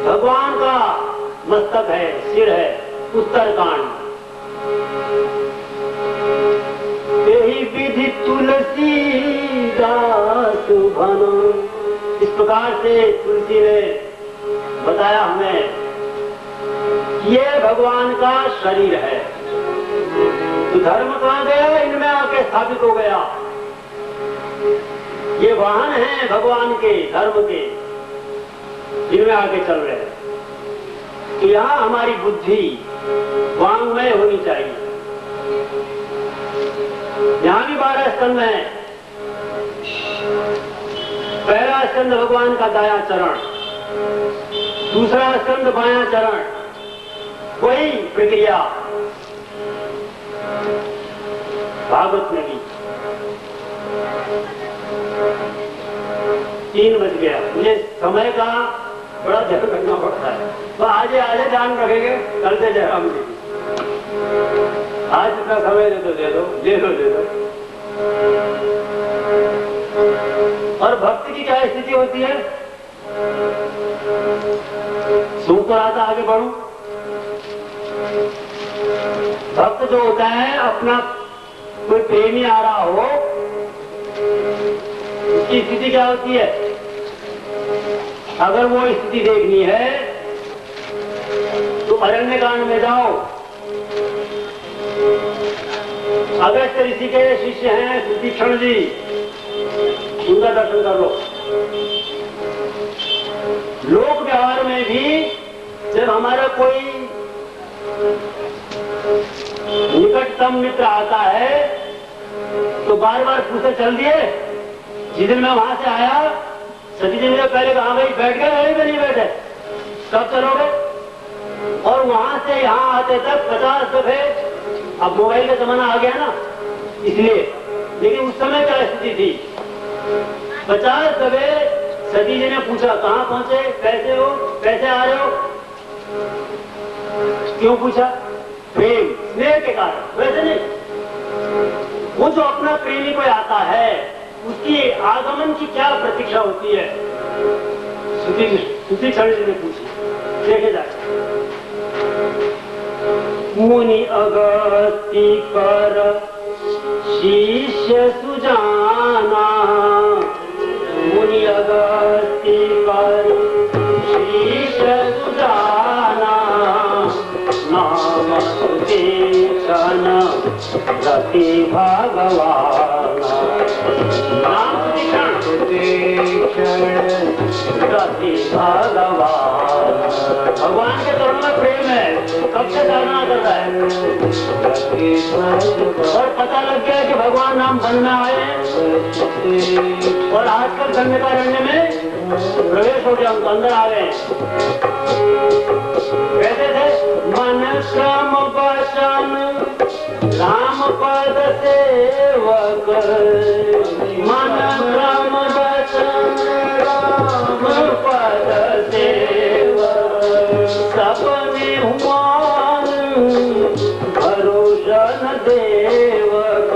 भगवान का मस्तक है, सिर है, उत्तरकांड। यही विधि तुलसी दास भन। इस प्रकार से तुलसी ने बताया हमें, ये भगवान का शरीर है। धर्म कहाँ गया? इनमें आके स्थापित हो गया। ये वाहन हैं भगवान के, धर्म के, जिनमें आके चल रहे हैं। तो यहाँ हमारी बुद्धि वांगमय होनी चाहिए। यहाँ भी 12 स्कंद हैं। पहला स्कंद भगवान का दायां चरण, दूसरा स्कंद बायां चरण, वही प्रक्रिया भागवत में भी। 3 बज गया, मुझे समय का बड़ा ध्यान रखना पड़ता है। तो आज ध्यान रखेंगे, कल से जयराम जी आज इतना समय दे दो। और भक्ति की क्या स्थिति होती है? सूख तो रहा था, आगे बढ़ू। भक्त जो होता है, अपना कोई प्रेमी आ रहा हो, उसकी स्थिति क्या होती है? अगर वो स्थिति देखनी है तो अरण्यकांड में जाओ। अगस्त ऋषि के शिष्य हैं सुतीक्षण जी, उनका दर्शन कर लो। लोक व्यवहार में भी जब हमारा कोई निकटतम मित्र आता है तो बार बार पूछे चल दिए। जिस दिन मैं वहां से आया, सती जी ने पहले कहा भाई बैठ गए, यहीं पे नहीं बैठे, कब चलोगे? और वहां से यहाँ आते तक 50 दफे, अब मोबाइल का जमाना आ गया ना इसलिए, लेकिन उस समय क्या स्थिति थी? 50 दफे सती जी ने पूछा कहाँ पहुंचे, कैसे हो, कैसे आ रहे हो? क्यों पूछा? प्रेम, स्नेह के कारण, वैसे नहीं। वो जो अपना प्रेमी कोई आता है, उसकी आगमन की क्या प्रतीक्षा होती है? सुतीक्षण जी ने पूछी, देखे जाए। मुनि अगस्ती कर शिष्य सुजाना, मुनि अगस्ती कर शिष्य सुजाना, नाम सुतीक्षण रति भगवान। नाम सुतीक्षण रति भगवान। भगवान के चरणों में प्रेम है, कब से साधना कर रहा है, और पता लग गया कि भगवान नाम वन में आए और आजकल गंधकारण्य में प्रवेश हो गया, उनको अंदर आ गए। कहते थे मन क्रम वचन राम पद सेवक, मन क्रम वचन राम पद सेवक, सपने हुमान भरोसन देवक,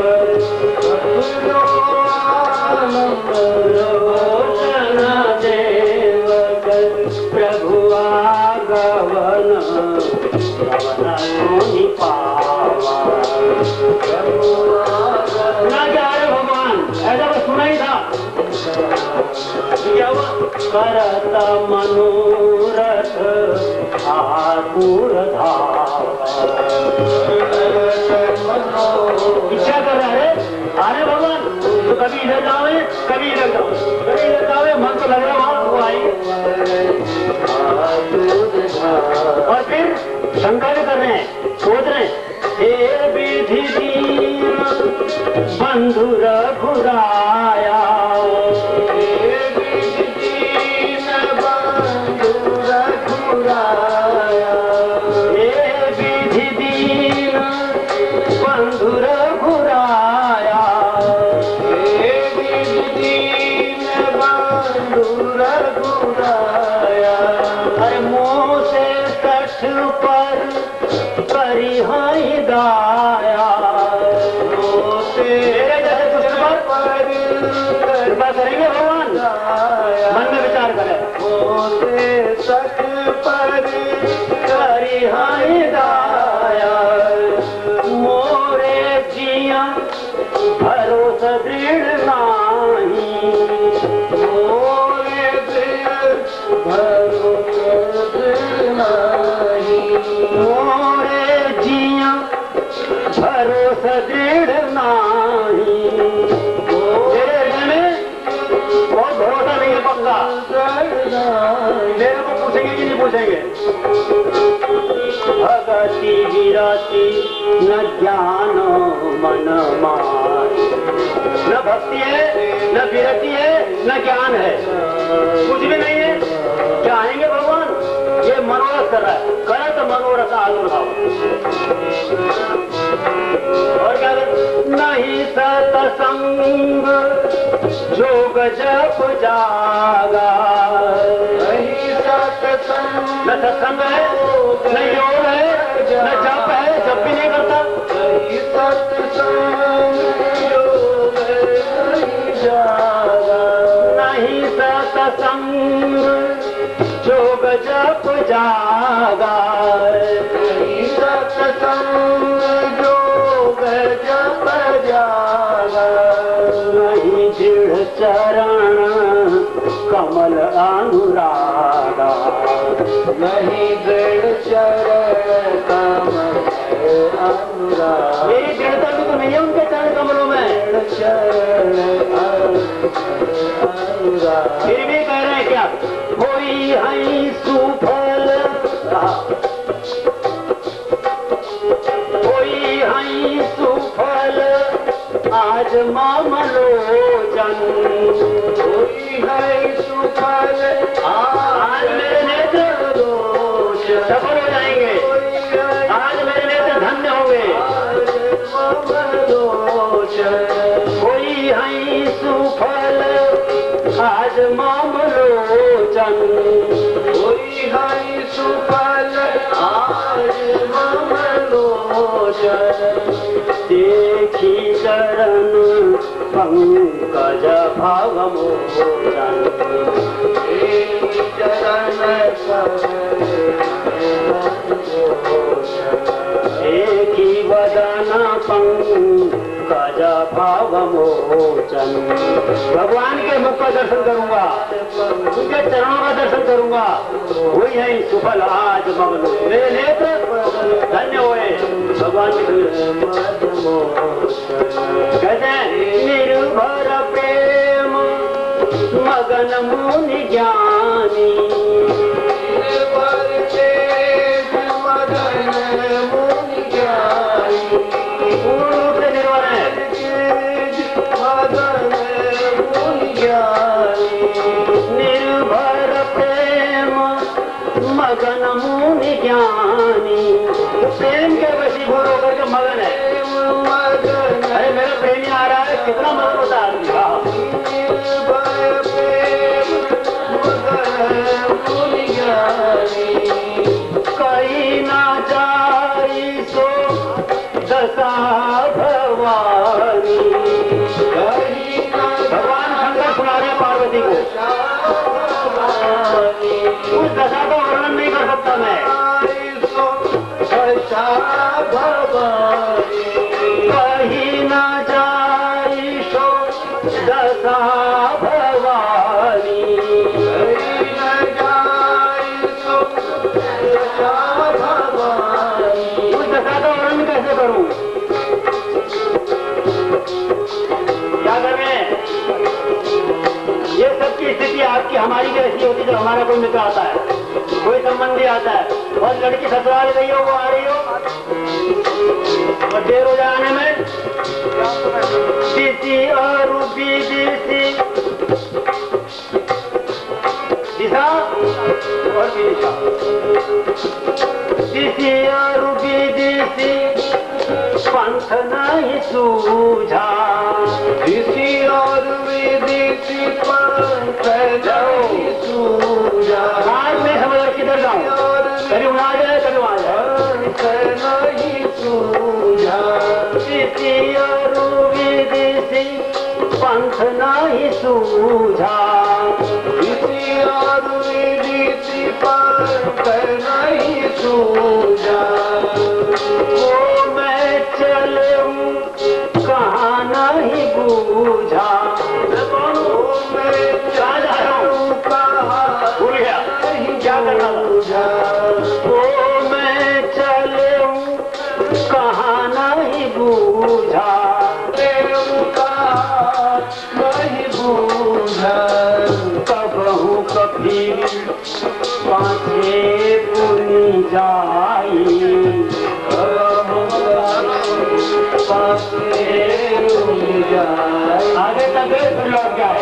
भरोसन देवक, प्रभु आगवन सोनी पावा। सुना क्या है भगवान? ऐसा तो सुना ही था। क्या हुआ? करत मनोरथ आकुर धावा। इच्छा कर रहा है, अरे भगवान तो कभी इधर जाओगे, कभी इधर जाओ, कभी इधर जाओगे, मन तो लग रहा वहां वो आई। और फिर शंका भी कर रहे हैं, सोच रहे हैं, हे विधि दीन बंधु रघुराया, हे विधि दीन बंधु रघुराया, हे विधि दीन बंधु रघुराया, हे विधि दीन बंधु रघुराया। अरे मोह से कठ पर करी हाई दाया, मेरे जैसे दुष्ट पर कृपा करेंगे भगवान। मन में विचार करें, मोसे सठ पर करी हाई दाया, मोरे जिया भरोसा दृढ़ नाही, मोरे भरोसा दृढ़ नाही, मोरे जिया भरोसा भगति विरति न ज्ञान मन माय। न भक्ति है, न विरति है, न ज्ञान है, कुछ भी नहीं है। क्या आएंगे भगवान? ये मनोरथ कर रहा है, करे तो मनोरथ आविर्भाव। और क्या नहीं सतसंग जोग जप जागा। नहीं सत्संग न सत्संग है, न योग है, न जप है, जप भी नहीं करता। नहीं सत्संग योग नहीं जागा। नहीं सतसंग जोग जप जागा। नहीं सत्संग योग जप जागा। नहीं दृढ़ चरण कमल अनुरागा। नहीं दृढ़ चरण कमल अनुराग। मेरी दृढ़ता भी तो नहीं है उनके चरण कमलों में। दृढ़ चरण अनुराग। फिर भी कह रहे हैं क्या? कोई है सुफल, कोई है सुफल आज मामलोचन। कोई है सुफल आज मेरे नेत्र सफल हो जाएंगे, आज मेरे नेत्र धन्य होंगे। कोई है सुफल आज मामलोचन। कोई है सुफल आज मामलोचन। देखी चरण पंकज भाव मोचन। चरण देखी वदन पंकज भाव मोचन। भगवान के मुख का दर्शन करूंगा, उनके चरणों का दर्शन करूंगा। वही है सुफल आज मगन। मेरे नेत्र धन्य हुए भगवान के। कहते हैं निर्भर प्रेम मगन मुनि ज्ञानी। पूर्ण रूप से निर्भर है। निर्भर प्रेम मगन मुनि ज्ञानी। प्रेम के वशीभूत होकर के मगन है। अरे मेरा प्रेमी आ रहा है, कितना मगन होता है आदमी। कहीं ना जाई सो दशा भवानी। भगवान शंकर सुना रहे पार्वती को। उस दशा का वर्णन नहीं कर सकता मैं। कहीं ना जाई सो दशा भवानी। उस दशा का वर्णन कैसे करूं? क्या करें? ये सबकी स्थिति आपकी हमारी भी ऐसी होती है। जब हमारा कोई मित्र आता है, कोई संबंधी आता है और लड़की ससुराल गई हो, वो आ रही हो और देर हो जाने में दिशी और विदिशी, दिशा और विदिशा, दिशी और विदिशी पंथ नहीं सूझा। दिशी और विदिशी पंथ नहीं सूझा। आज मैं समझ किधर जाऊं? कभी वहां जाए, कभी वहां जाए। पंथ नहीं सूझा। दिशी और विदिशी पंथ नहीं सूझा। दिशी और विदिशी पंथ नहीं सूझा। वो मैं चलूं कहाँ नहीं बूझा। मैं कौन हूँ? मैं कहाँ जा रहा हूँ? भूल गया क्या करना था। वो मैं चलूं कहाँ नहीं बूझा। नहीं बूझा। कबहू कभी पाछे पुनी जाई आगे तक फिर लौट जाए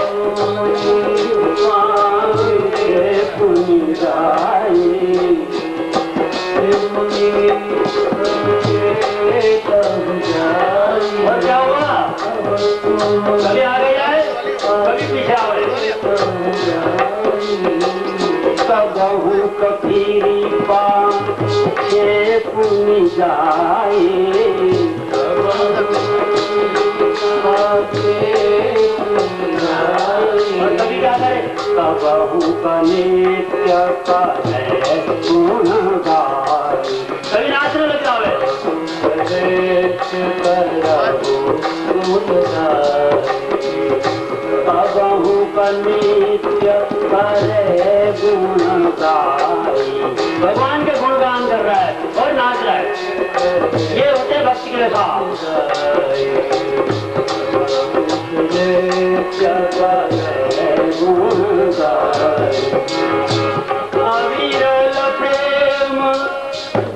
और क्या हुआ कभी आगे जाए कभी पीछे आवे कबहू कफीरी पाछे पुनि जाए और कभी क्या करे कबहू कनित्य करे गुण गाए कभी नाचने लग जावे कबहू कनित्य करे गुण गाए भगवान के गुणगान कर रहा है और नाच रहा है ये होते भक्ति के लक्षण अविरल प्रेम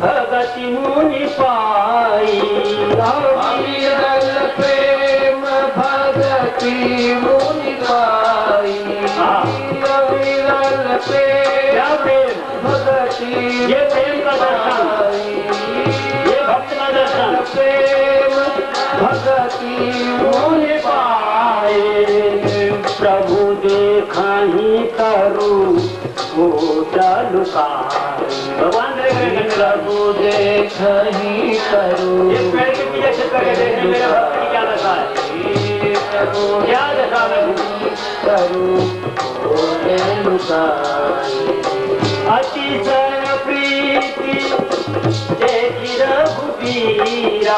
भगति मुनि पाई अविरल प्रेम भगति मुनि पाई अविरल प्रेम भगति ये प्रेम का दर्शन ये भक्त का दर्शन प्रेम भगति मुनि पाए प्रभु देखहि तरु भगवान प्रभु देखहि तरु ये पेड़ के पीछे छिप करके देखने मेरे भक्त की क्या दशा है क्या दशा में तरु अतिशय प्रीति देखि रघुबीरा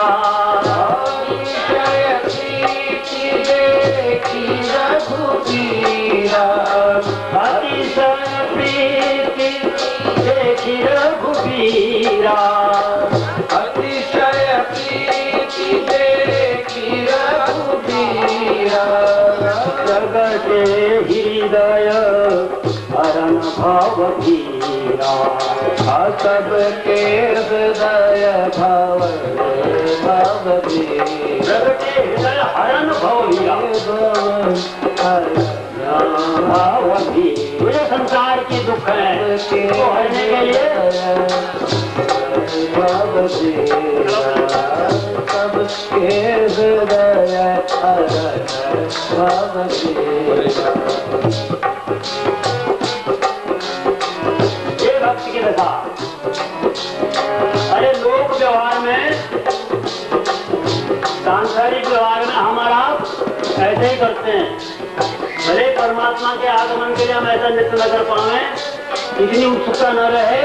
अतिशय प्रीति देखि रघुबीरा अतिशय प्रीति देखि रघुबीरा अतिशय प्रीति देखि रघुबीरा जगते हृदय हरण भव धीरा सबके हृदय भव धीरा हृदय हरण भव धीरा मुझे संसार की दुख है तो हरने के लिए सबके हृदय हरण भव धीरा भक्ति की दशा अरे लोक व्यवहार में सांसारिक व्यवहार में हमारा ऐसे ही करते हैं भले परमात्मा के आगमन के लिए हम ऐसा नृत्य न कर पाए इतनी उत्सुकता न रहे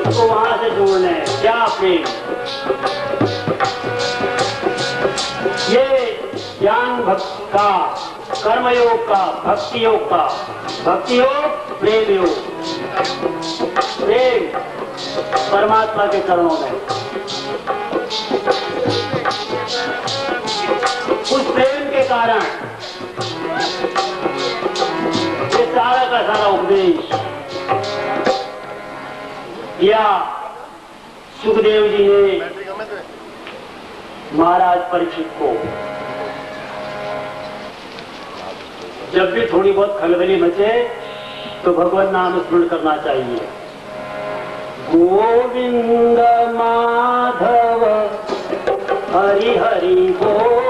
तो वहां से जोड़ने क्या प्रेम ये ज्ञान भक्ति का कर्मयोग का भक्ति योग का भक्ति योग प्रेम योग प्रेम परमात्मा के चरणों में उस प्रेम के कारण ये सारा का सारा उपदेश या सुखदेव जी ने महाराज परीक्षित को जब भी थोड़ी बहुत खलबली मचे तो भगवान नाम स्मरण करना चाहिए गोविंद माधव हरि हरि बोल